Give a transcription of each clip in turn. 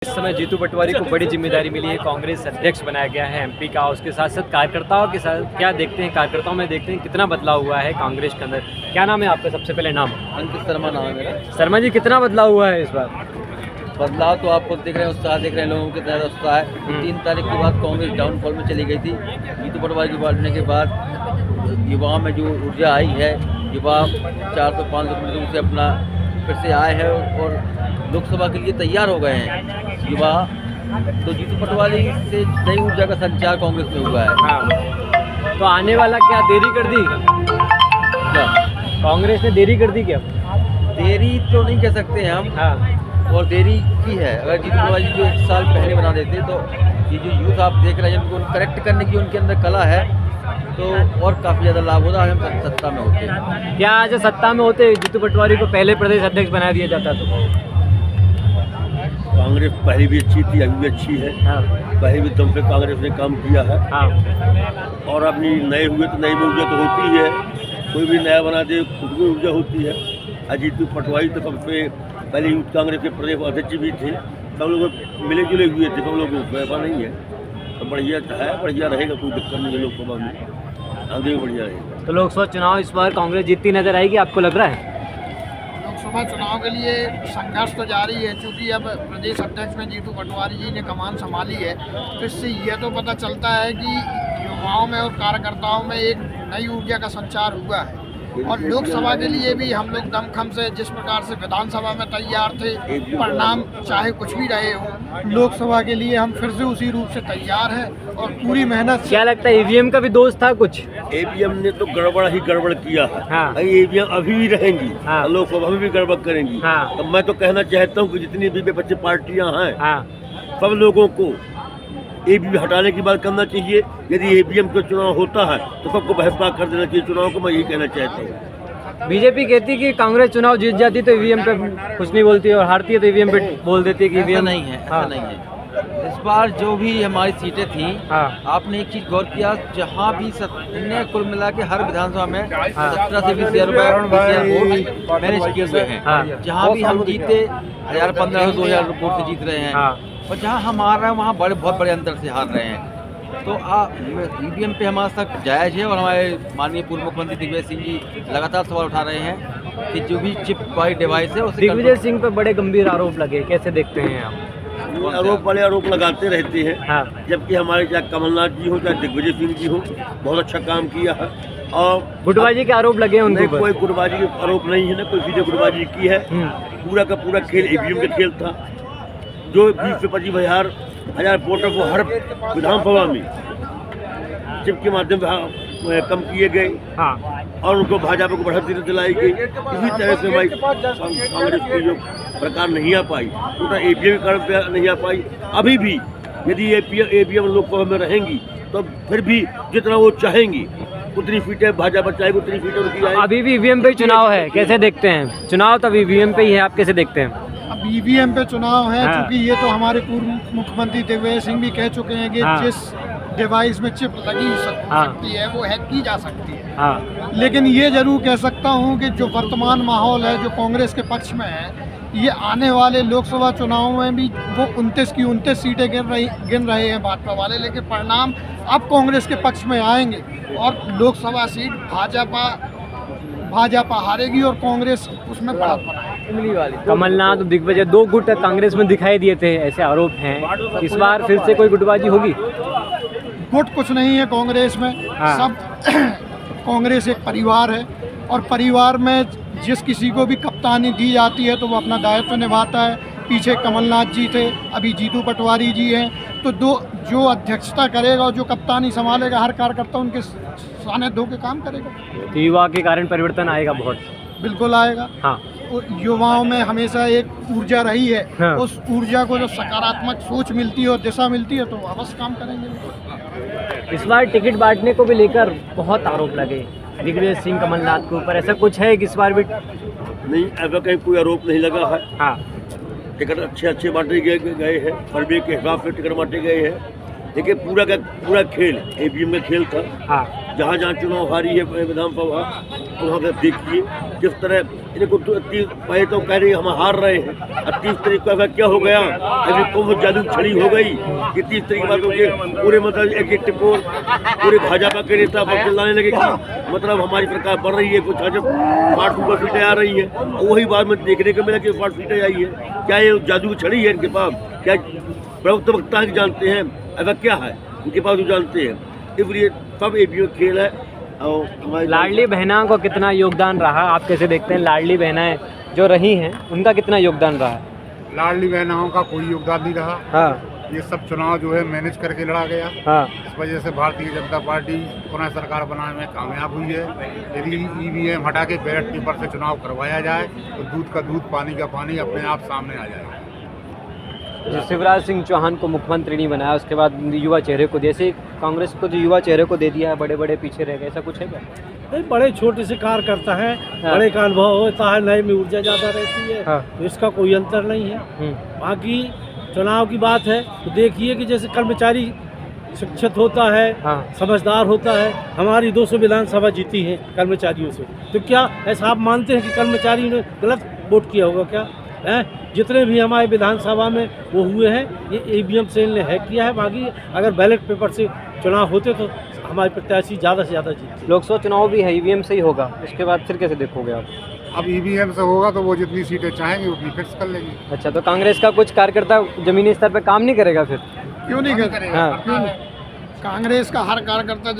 इस समय जीतू पटवारी को बड़ी जिम्मेदारी मिली है, कांग्रेस अध्यक्ष बनाया गया है एमपी का। उसके साथ साथ कार्यकर्ताओं के साथ क्या देखते हैं, कार्यकर्ताओं में देखते हैं कितना बदलाव हुआ है कांग्रेस के अंदर। क्या नाम है आपका? सबसे पहले नाम। अंकित शर्मा नाम है मेरा। शर्मा जी, कितना बदलाव हुआ है इस बार? बदलाव तो आप खुद देख रहे हैं, उत्साह देख रहे हैं, लोगों के तरह उत्साह है। 3 तारीख के बाद कांग्रेस डाउनफॉल में चली गई थी। जीतू पटवारी के बढ़ने के बाद युवाओं में जो ऊर्जा आई है, युवा 400-500 किलोमीटर से अपना फिर से आए हैं और लोकसभा के लिए तैयार हो गए हैं युवा। तो जीतू पटवारी से नई ऊर्जा का संचार कांग्रेस में हुआ है। हाँ, तो आने वाला क्या देरी कर दी क्या कांग्रेस ने? देरी कर दी क्या? देरी तो नहीं कह सकते हैं हम, हाँ, और देरी की है। अगर जीतू पटवारी जो 1 साल पहले बना देते तो ये जो यूथ आप देख रहे हैं, उनको करेक्ट करने की उनके अंदर कला है, तो और काफ़ी ज़्यादा लाभ होता है। हम सत्ता में होते। क्या आज सत्ता में होते जीतू पटवारी को पहले प्रदेश अध्यक्ष बना दिया जाता तो? कांग्रेस पहले भी अच्छी थी, अभी भी अच्छी है। हाँ, पहले भी दम पे कांग्रेस ने काम किया है, हाँ, और अपनी नए हुए तो नई में ऊर्जा तो होती है। कोई भी नया बना दे, खुद में ऊर्जा होती है। अजीत पटवारी तो सबसे पहले यूथ कांग्रेस के प्रदेश अध्यक्ष भी थे। सब लोग मिले जुले हुए थे, सब लोग ऐसा नहीं है। तो बढ़िया है, बढ़िया रहेगा, कोई दिक्कत नहीं है। लोकसभा में आगे भी बढ़िया रहेगा। तो लोकसभा चुनाव इस बार कांग्रेस जीतती नजर आएगी, आपको लग रहा है? लोकसभा चुनाव के लिए संघर्ष तो जारी है, क्योंकि अब प्रदेश अध्यक्ष में जीतू पटवारी जी ने कमान संभाली है। तो इससे यह तो पता चलता है कि युवाओं में और कार्यकर्ताओं में एक नई ऊर्जा का संचार हुआ है। और लोकसभा के लिए भी हम लोग दमखम से जिस प्रकार से विधानसभा में तैयार थे, परिणाम चाहे कुछ भी रहे हो, लोकसभा के लिए हम फिर से उसी रूप से तैयार हैं और पूरी मेहनत से। क्या लगता है ईवीएम का भी दोष था कुछ? ईवीएम ने तो गड़बड़ ही गड़बड़ किया है। हाँ। ईवीएम अभी भी रहेंगी, हाँ। लोकसभा में भी गड़बड़ करेंगी। हाँ। तो मैं तो कहना चाहता हूँ कि जितनी भी बच्चे पार्टियां हैं, हाँ, सब लोगों को ईवीएम हटाने की बात करना चाहिए। यदि ईवीएम का चुनाव होता है तो सबको बहिष्कार कर देना चाहिए चुनाव को। मैं यही कहना चाहता हूँ। बीजेपी कहती कि कांग्रेस चुनाव जीत जाती तो ईवीएम पे कुछ नहीं बोलती, और हारती है तो ईवीएम पे बोल देती है कि ऐसा ईवीएम नहीं है, ऐसा हाँ। नहीं है। इस बार जो भी हमारी सीटें थी, हाँ। आपने एक चीज गौर किया, जहाँ भी इनने कुल मिला के हर विधानसभा में 17 से 20,000 वोट मैनेज किए हुए हैं। हाँ। जहाँ भी हम जीते 1,000, 1,500, 2,000 वोट से जीत रहे हैं। हाँ। और जहाँ हम हार रहे हैं वहाँ बहुत बड़े अंतर से हार रहे हैं। तो ईवीएम पे हमारा तक जायज़ है, और हमारे माननीय पूर्व मुख्यमंत्री दिग्विजय सिंह जी लगातार सवाल उठा रहे हैं कि जो भी चिप वाली डिवाइस है उसे दिग्विजय सिंह पे बड़े गंभीर आरोप लगे, कैसे देखते हैं आप? वो आरोप वाले आरोप लगाते रहते हैं। हाँ। जबकि हमारे चाहे कमलनाथ जी हो, चाहे दिग्विजय सिंह जी हो, बहुत अच्छा काम किया है। और गुटबाजी के आरोप लगे हैं उनके नहीं, ऊपर? कोई गुटबाजी के आरोप नहीं है ना, कोई सीधे गुटबाजी की है। पूरा का पूरा खेल ईवीएम का खेल था। जो 20 से 25 हजार वोटर को हर विधानसभा में चिप के माध्यम से कम किए गए। हाँ। और उनको भाजपा को बढ़त दिलाई गई। इसी तरह से भाई कांग्रेस की जो सरकार नहीं आ पाई, उनका ईवीएम कार्ड नहीं आ पाई। अभी भी यदि ईवीएम लोकसभा में रहेंगी तो फिर भी जितना वो चाहेंगी उतनी सीटें भाजपा चाहेगी, उतनी सीटें उनकी आएगी। अभी भी ईवीएम पे चुनाव है, कैसे देखते हैं? चुनाव तो ईवीएम पे ही है, आप कैसे देखते हैं? अब ईवीएम पे चुनाव है, हाँ। क्योंकि ये तो हमारे पूर्व मुख्यमंत्री दिग्विजय सिंह भी कह चुके हैं कि हाँ। जिस डिवाइस में चिप लगी हाँ। सकती है वो हैक की जा सकती है। हाँ। लेकिन ये जरूर कह सकता हूँ कि जो वर्तमान माहौल है, जो कांग्रेस के पक्ष में है, ये आने वाले लोकसभा चुनाव में भी वो 29 की 29 सीटें गिन रहे हैं भाजपा वाले, लेकिन परिणाम अब कांग्रेस के पक्ष में आएंगे और लोकसभा सीट भाजपा हारेगी और कांग्रेस उसमें बढ़त बनाएगी। कमलनाथ और दिग्विजय 2 गुट कांग्रेस में दिखाई दिए थे, ऐसे आरोप हैं। इस बार फिर से कोई गुटबाजी होगी? गुट कुछ नहीं है कांग्रेस में। हाँ। सब कांग्रेस एक परिवार है, और परिवार में जिस किसी को भी कप्तानी दी जाती है तो वो अपना दायित्व निभाता है। पीछे कमलनाथ जी थे, अभी जीतू पटवारी जी हैं, तो जो अध्यक्षता करेगा और जो कप्तानी संभालेगा, हर कार्यकर्ता उनके सानिध्य के काम करेगा। तो युवा के कारण परिवर्तन आएगा बहुत? बिल्कुल आएगा। हाँ। युवाओं में हमेशा एक ऊर्जा रही है। हाँ। उस ऊर्जा को जो सकारात्मक सोच मिलती है और दिशा मिलती है तो अवश्य काम करेंगे। इस बार टिकट बांटने को भी लेकर बहुत आरोप लगे दिग्विजय सिंह, कमलनाथ के ऊपर। ऐसा कुछ है कि इस बार भी? नहीं, ऐसा कहीं कोई आरोप नहीं लगा है। हाँ। टिकट अच्छे बांटे गए हैं, सर्वे के हिसाब से टिकट बांटे गए हैं। देखिए पूरा का पूरा खेल ईवीएम का खेल था। हाँ। जहाँ जहाँ चुनाव हारी है विधानसभा, वहाँ पर देखिए किस तरह इनको पहले तो कह रही हम हार रहे हैं, 30 तारीख को क्या हो गया, अभी कुंभ जादू छड़ी हो गई कि 30 तारीख के बाद उनके पूरे मतलब एक टिप्पो पूरे भाजपा के नेता पर चिल्लाने लगे कि मतलब हमारी सरकार बढ़ रही है, कुछ जब 60 सुपर सीटें आ रही है, वही बात में देखने को मिला कि 60 सीटें आई है। क्या ये जादू की छड़ी है इनके पास? क्या प्रवक्ता वक्ता जानते हैं ऐसा क्या है इनके पास, जो जानते हैं? इसलिए सब ईवीएम खेल है। और हमारी लाडली बहना को कितना योगदान रहा, आप कैसे देखते हैं? लाडली बहनाएं जो रही हैं उनका कितना योगदान रहा है? लाडली बहनाओं का कोई योगदान नहीं रहा। हाँ ये सब चुनाव जो है मैनेज करके लड़ा गया। हाँ इस वजह से भारतीय जनता पार्टी पुनः सरकार बनाने में कामयाब हुई है। यदि ईवीएम हटा के बैलेट पेपर से चुनाव करवाया जाए तो दूध का दूध पानी का पानी अपने आप सामने आ जाएगा। जो शिवराज सिंह चौहान को मुख्यमंत्री नहीं बनाया, उसके बाद युवा चेहरे को, जैसे कांग्रेस को जो युवा चेहरे को दे दिया है, बड़े बड़े पीछे रह गए, ऐसा कुछ है क्या? नहीं, बड़े छोटे से कार्यकर्ता है, हाँ। बड़े का अनुभव होता है, नए में ऊर्जा ज़्यादा रहती है, हाँ। तो इसका कोई अंतर नहीं है। बाकी चुनाव की बात है तो देखिए कि जैसे कर्मचारी शिक्षित होता है, हाँ। समझदार होता है। हमारी 200 विधानसभा जीती है कर्मचारियों से, तो क्या ऐसा आप मानते हैं कि कर्मचारी ने गलत वोट किया होगा क्या? जितने भी हमारे विधानसभा में वो हुए हैं, ये ईवीएम सेल ने हैक किया है। बाकी अगर बैलेट पेपर से चुनाव होते तो हमारे प्रत्याशी ज़्यादा से ज़्यादा जीतते। लोकसभा चुनाव भी है, ईवीएम से ही होगा, इसके बाद फिर कैसे देखोगे आप? अब ईवीएम से होगा तो वो जितनी सीटें चाहेंगे उतनी फिक्स कर लेंगे। अच्छा, तो कांग्रेस का कुछ कार्यकर्ता जमीनी स्तर पर काम नहीं करेगा फिर? क्यों नहीं करेगा? हाँ। क्यों नहीं? कांग्रेस का हर कार्यकर्ता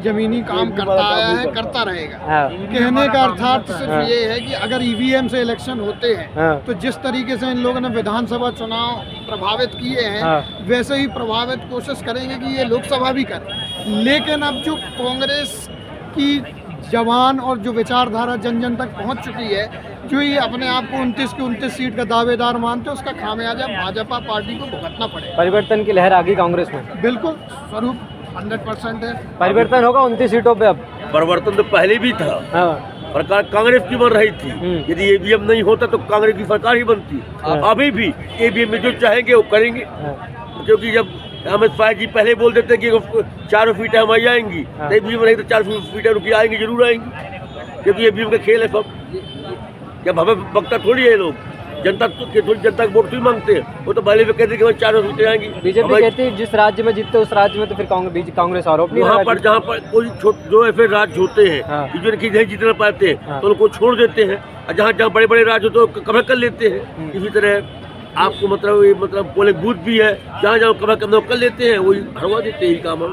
जमीनी काम करता आया है, करता रहेगा। हाँ। कहने का अर्थात सिर्फ हाँ। ये है कि अगर ईवीएम से इलेक्शन होते हैं हाँ। तो जिस तरीके से इन लोगों ने विधानसभा चुनाव प्रभावित किए हैं, हाँ। वैसे ही प्रभावित कोशिश करेंगे कि ये लोकसभा भी करें। लेकिन अब जो कांग्रेस की जवान और जो विचारधारा जन जन तक पहुंच चुकी है, जो ये अपने आप को 29 की 29 सीट का दावेदार मानते हैं, उसका खामियाजा भाजपा पार्टी को भुगतना पड़ेगा। परिवर्तन की लहर आ गई कांग्रेस में? बिल्कुल स्वरूप 100% है। परिवर्तन होगा 29 सीटों पे अब? परिवर्तन तो पहले भी था, हाँ। सरकार कांग्रेस की बन रही थी। यदि ईवीएम नहीं होता तो कांग्रेस की सरकार ही बनती। हाँ। अभी भी ईवीएम में जो चाहेंगे वो करेंगे, हाँ। क्योंकि जब अमित शाह जी पहले बोल देते कि 4 सीटें हमारी आएंगी, हाँ। तो ईवीएम नहीं तो 4 सीटें उनकी आएंगी, जरूर आएंगी, क्योंकि ईवीएम का खेल है सब। क्या भव्य वक्ता थोड़ी है लोग, जनता के थोड़ी जनता के वोट थोड़ी मांगते हैं। वो तो पहले भी कहते कि 4 सीटें आएंगी। बीजेपी कहती है जिस राज्य में जीतते उस राज्य में तो फिर कांग्रेस आरोप नहीं वहाँ लगा पर जहाँ पर कोई जो ऐसे राज्य होते हैं हाँ। कि जो नहीं जीतना पाते हैं, हाँ। तो उनको छोड़ देते हैं, और जहाँ जहाँ बड़े बड़े राज्य होते हैं वो कवर कर लेते हैं। इसी तरह आपको मतलब पोलिंग बूथ भी है, जहाँ जहाँ कवर कर लेते हैं, वही हरवा देते हैं, यही काम है।